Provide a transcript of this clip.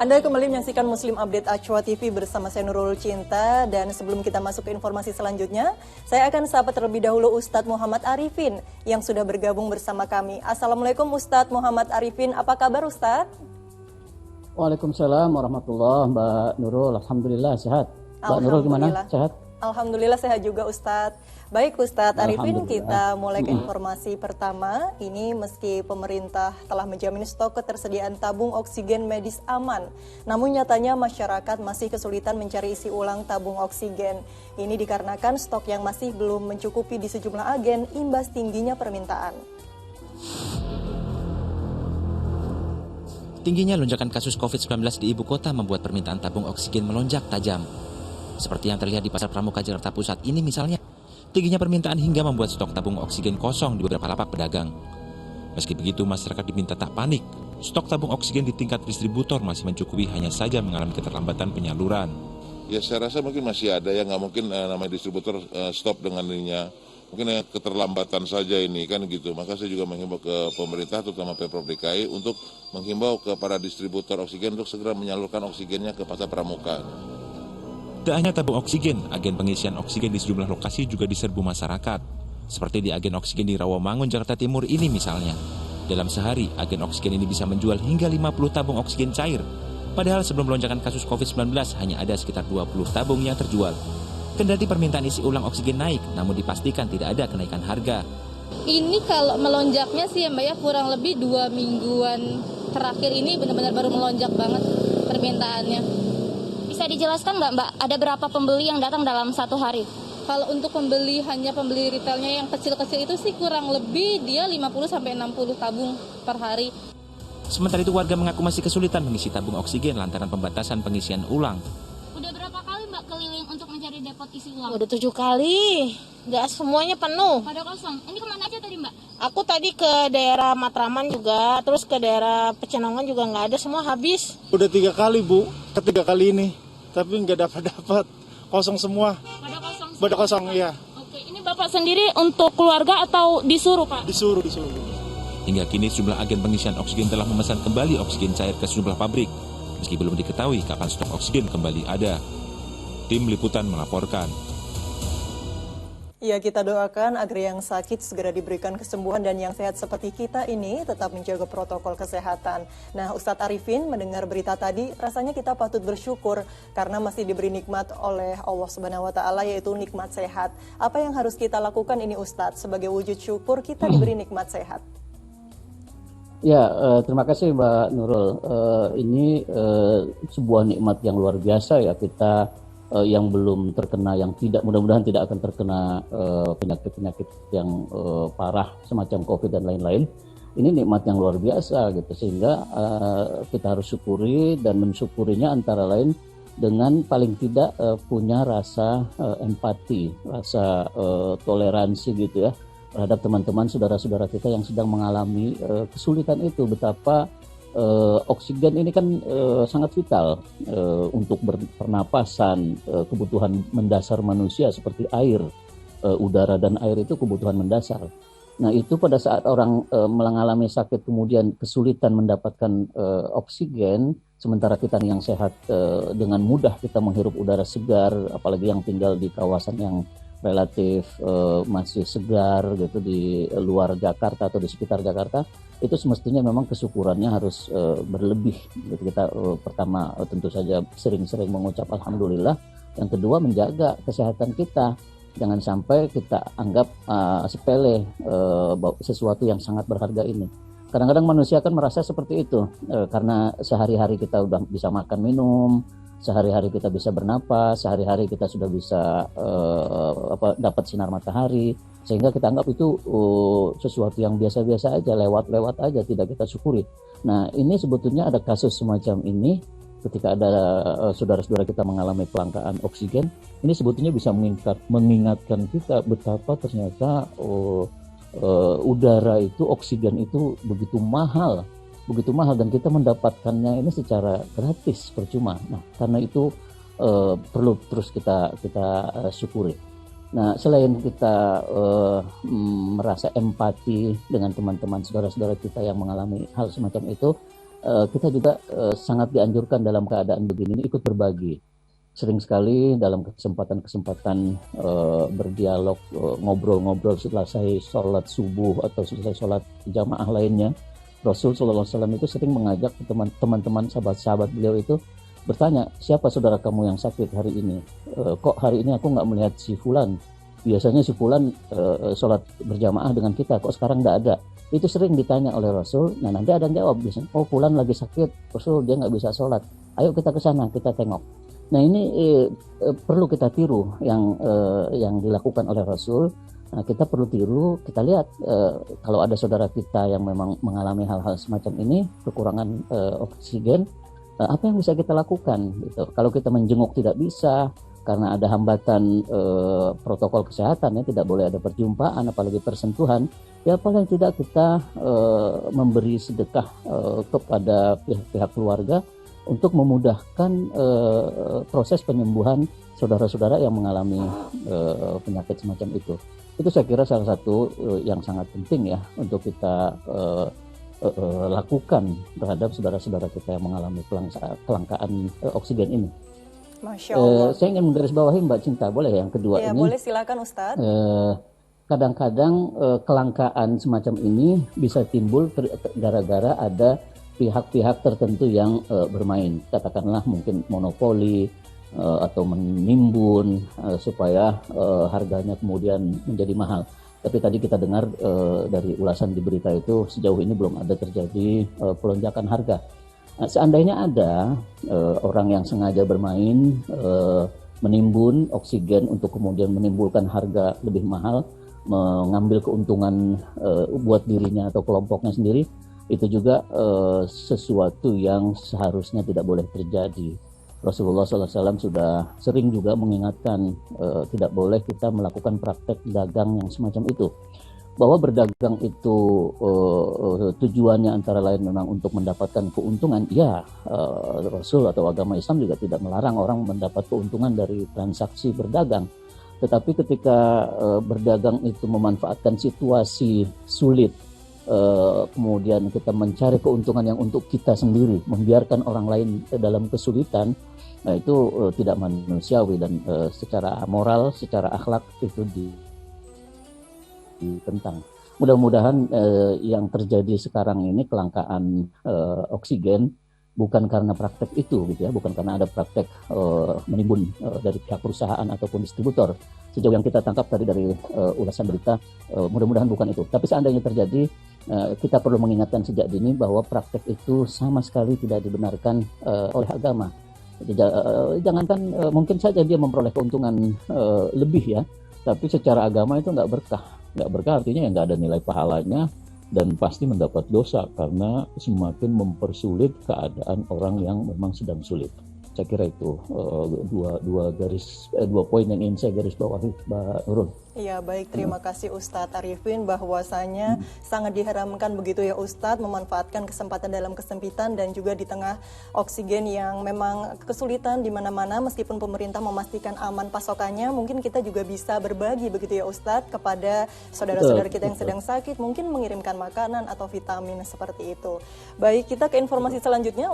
Anda kembali menyaksikan Muslim Update Acwa TV bersama saya Nurul Cinta, dan sebelum kita masuk ke informasi selanjutnya, saya akan sapa terlebih dahulu Ustadz Muhammad Arifin yang sudah bergabung bersama kami. Assalamualaikum Ustadz Muhammad Arifin, apa kabar Ustadz? Waalaikumsalam warahmatullahi Mbak Nurul, Alhamdulillah sehat. Mbak Nurul gimana? Sehat? Alhamdulillah sehat juga Ustadz. Baik Ustadz Arifin, kita mulai ke informasi pertama. Ini meski pemerintah telah menjamin stok ketersediaan tabung oksigen medis aman, namun nyatanya masyarakat masih kesulitan mencari isi ulang tabung oksigen. Ini dikarenakan stok yang masih belum mencukupi di sejumlah agen imbas tingginya permintaan. Tingginya lonjakan kasus COVID-19 di ibu kota membuat permintaan tabung oksigen melonjak tajam. Seperti yang terlihat di Pasar Pramuka Jakarta Pusat ini misalnya, tingginya permintaan hingga membuat stok tabung oksigen kosong di beberapa lapak pedagang. Meski begitu, masyarakat diminta tak panik. Stok tabung oksigen di tingkat distributor masih mencukupi, hanya saja mengalami keterlambatan penyaluran. Ya saya rasa mungkin masih ada ya, nggak mungkin namanya distributor stop dengan ininya. Mungkin keterlambatan saja ini kan gitu. Maka saya juga menghimbau ke pemerintah, terutama Pemprov DKI, untuk menghimbau kepada distributor oksigen untuk segera menyalurkan oksigennya ke Pasar Pramuka. Tak hanya tabung oksigen, agen pengisian oksigen di sejumlah lokasi juga diserbu masyarakat. Seperti di agen oksigen di Rawamangun, Jakarta Timur ini misalnya. Dalam sehari, agen oksigen ini bisa menjual hingga 50 tabung oksigen cair. Padahal sebelum lonjakan kasus COVID-19 hanya ada sekitar 20 tabung yang terjual. Kendati permintaan isi ulang oksigen naik, namun dipastikan tidak ada kenaikan harga. Ini kalau melonjaknya sih ya Mbak ya, kurang lebih 2 mingguan terakhir ini benar-benar baru melonjak banget permintaannya. Bisa dijelaskan nggak Mbak, ada berapa pembeli yang datang dalam satu hari? Kalau untuk pembeli, hanya pembeli retailnya yang kecil-kecil itu sih kurang lebih dia 50-60 tabung per hari. Sementara itu warga mengaku masih kesulitan mengisi tabung oksigen lantaran pembatasan pengisian ulang. Udah berapa kali Mbak keliling untuk mencari depot isi ulang? Udah 7 kali, nggak semuanya penuh. Pada kosong. Ini kemana aja tadi Mbak? Aku tadi ke daerah Matraman juga, terus ke daerah Pecenongan juga nggak ada, semua habis. Udah 3 kali Bu, ketiga kali ini. Tapi nggak dapat, kosong semua. Pada kosong, iya. Oke, ini Bapak sendiri untuk keluarga atau disuruh Pak? Disuruh. Hingga kini sejumlah agen pengisian oksigen telah memesan kembali oksigen cair ke sejumlah pabrik, meski belum diketahui kapan stok oksigen kembali ada. Tim Liputan melaporkan. Ya, kita doakan agar yang sakit segera diberikan kesembuhan dan yang sehat seperti kita ini tetap menjaga protokol kesehatan. Nah, Ustadz Arifin mendengar berita tadi, rasanya kita patut bersyukur karena masih diberi nikmat oleh Allah Subhanahu wa taala, yaitu nikmat sehat. Apa yang harus kita lakukan ini Ustadz sebagai wujud syukur kita diberi nikmat sehat? Ya, terima kasih Mbak Nurul. Ini sebuah nikmat yang luar biasa ya, kita yang belum terkena, yang tidak, mudah-mudahan tidak akan terkena penyakit-penyakit yang parah semacam COVID dan lain-lain. Ini nikmat yang luar biasa gitu, sehingga kita harus syukuri, dan mensyukurinya antara lain dengan paling tidak punya rasa empati, rasa toleransi gitu ya terhadap teman-teman saudara-saudara kita yang sedang mengalami kesulitan itu. Betapa oksigen ini kan sangat vital untuk pernapasan, kebutuhan mendasar manusia seperti air, udara dan air itu kebutuhan mendasar. Nah itu pada saat orang mengalami sakit kemudian kesulitan mendapatkan oksigen, sementara kita yang sehat dengan mudah kita menghirup udara segar, apalagi yang tinggal di kawasan yang relatif masih segar gitu di luar Jakarta atau di sekitar Jakarta, itu semestinya memang kesyukurannya harus berlebih gitu. Kita pertama tentu saja sering-sering mengucap alhamdulillah, yang kedua menjaga kesehatan kita, jangan sampai kita anggap sepele sesuatu yang sangat berharga ini. Kadang-kadang manusia kan merasa seperti itu karena sehari-hari kita udah bisa makan minum, sehari-hari kita bisa bernapas, sehari-hari kita sudah bisa dapat sinar matahari, sehingga kita anggap itu sesuatu yang biasa-biasa aja, lewat-lewat aja, tidak kita syukuri. Nah ini sebetulnya ada kasus semacam ini ketika ada saudara-saudara kita mengalami kelangkaan oksigen. Ini sebetulnya bisa mengingatkan kita betapa ternyata udara itu, oksigen itu begitu mahal, dan kita mendapatkannya ini secara gratis, percuma. Nah, karena itu perlu terus kita syukuri. Nah, selain kita merasa empati dengan teman-teman saudara-saudara kita yang mengalami hal semacam itu, kita juga sangat dianjurkan dalam keadaan begini ini ikut berbagi. Sering sekali dalam kesempatan-kesempatan berdialog, ngobrol-ngobrol setelah saya sholat subuh atau selesai sholat jamaah lainnya, Rasul SAW itu sering mengajak teman-teman sahabat-sahabat beliau itu bertanya, siapa saudara kamu yang sakit hari ini? Kok hari ini aku nggak melihat si Fulan? Biasanya si Fulan sholat berjamaah dengan kita, kok sekarang nggak ada? Itu sering ditanya oleh Rasul. Nah nanti ada yang jawab biasanya, oh Fulan lagi sakit, Rasul dia nggak bisa sholat. Ayo kita ke sana, kita tengok. Nah ini perlu kita tiru yang dilakukan oleh Rasul. Nah, kita perlu tiru, kita lihat kalau ada saudara kita yang memang mengalami hal-hal semacam ini, kekurangan oksigen, apa yang bisa kita lakukan? Gitu. Kalau kita menjenguk tidak bisa, karena ada hambatan protokol kesehatan, ya tidak boleh ada perjumpaan, apalagi persentuhan, ya paling tidak kita memberi sedekah kepada pihak-pihak keluarga untuk memudahkan proses penyembuhan saudara-saudara yang mengalami penyakit semacam itu. Itu saya kira salah satu yang sangat penting ya untuk kita lakukan terhadap saudara-saudara kita yang mengalami kelangkaan oksigen ini. Masya Allah. Saya ingin menggarisbawahi Mbak Cinta, boleh yang kedua ya, ini? Boleh, silakan Ustadz. Kadang-kadang kelangkaan semacam ini bisa timbul gara-gara ada pihak-pihak tertentu yang bermain, katakanlah mungkin monopoli atau menimbun supaya harganya kemudian menjadi mahal. Tapi tadi kita dengar dari ulasan di berita itu sejauh ini belum ada terjadi pelonjakan harga. Nah, seandainya ada orang yang sengaja bermain menimbun oksigen untuk kemudian menimbulkan harga lebih mahal, mengambil keuntungan buat dirinya atau kelompoknya sendiri, itu juga sesuatu yang seharusnya tidak boleh terjadi. Rasulullah SAW sudah sering juga mengingatkan tidak boleh kita melakukan praktek dagang yang semacam itu. Bahwa berdagang itu tujuannya antara lain memang untuk mendapatkan keuntungan, ya Rasul atau agama Islam juga tidak melarang orang mendapat keuntungan dari transaksi berdagang. Tetapi ketika berdagang itu memanfaatkan situasi sulit, kemudian kita mencari keuntungan yang untuk kita sendiri, membiarkan orang lain dalam kesulitan, nah itu tidak manusiawi dan secara moral, secara akhlak itu ditentang. Mudah-mudahan yang terjadi sekarang ini kelangkaan oksigen bukan karena praktek itu, gitu ya, bukan karena ada praktek menimbun dari pihak perusahaan ataupun distributor. Sejauh yang kita tangkap tadi dari ulasan berita, mudah-mudahan bukan itu. Tapi seandainya terjadi, kita perlu mengingatkan sejak dini bahwa praktek itu sama sekali tidak dibenarkan oleh agama. Jangankan mungkin saja dia memperoleh keuntungan lebih ya, tapi secara agama itu nggak berkah. Nggak berkah artinya ya nggak ada nilai pahalanya dan pasti mendapat dosa karena semakin mempersulit keadaan orang yang memang sedang sulit. Saya kira itu dua poin yang ingin saya garis bawahi, Mbak Nurul. Iya, baik, terima kasih Ustadz Arifin, bahwasanya sangat diharamkan begitu ya Ustadz memanfaatkan kesempatan dalam kesempitan dan juga di tengah oksigen yang memang kesulitan di mana-mana. Meskipun pemerintah memastikan aman pasokannya, mungkin kita juga bisa berbagi begitu ya Ustadz kepada saudara-saudara kita yang sedang sakit, mungkin mengirimkan makanan atau vitamin seperti itu. Baik, kita ke informasi selanjutnya.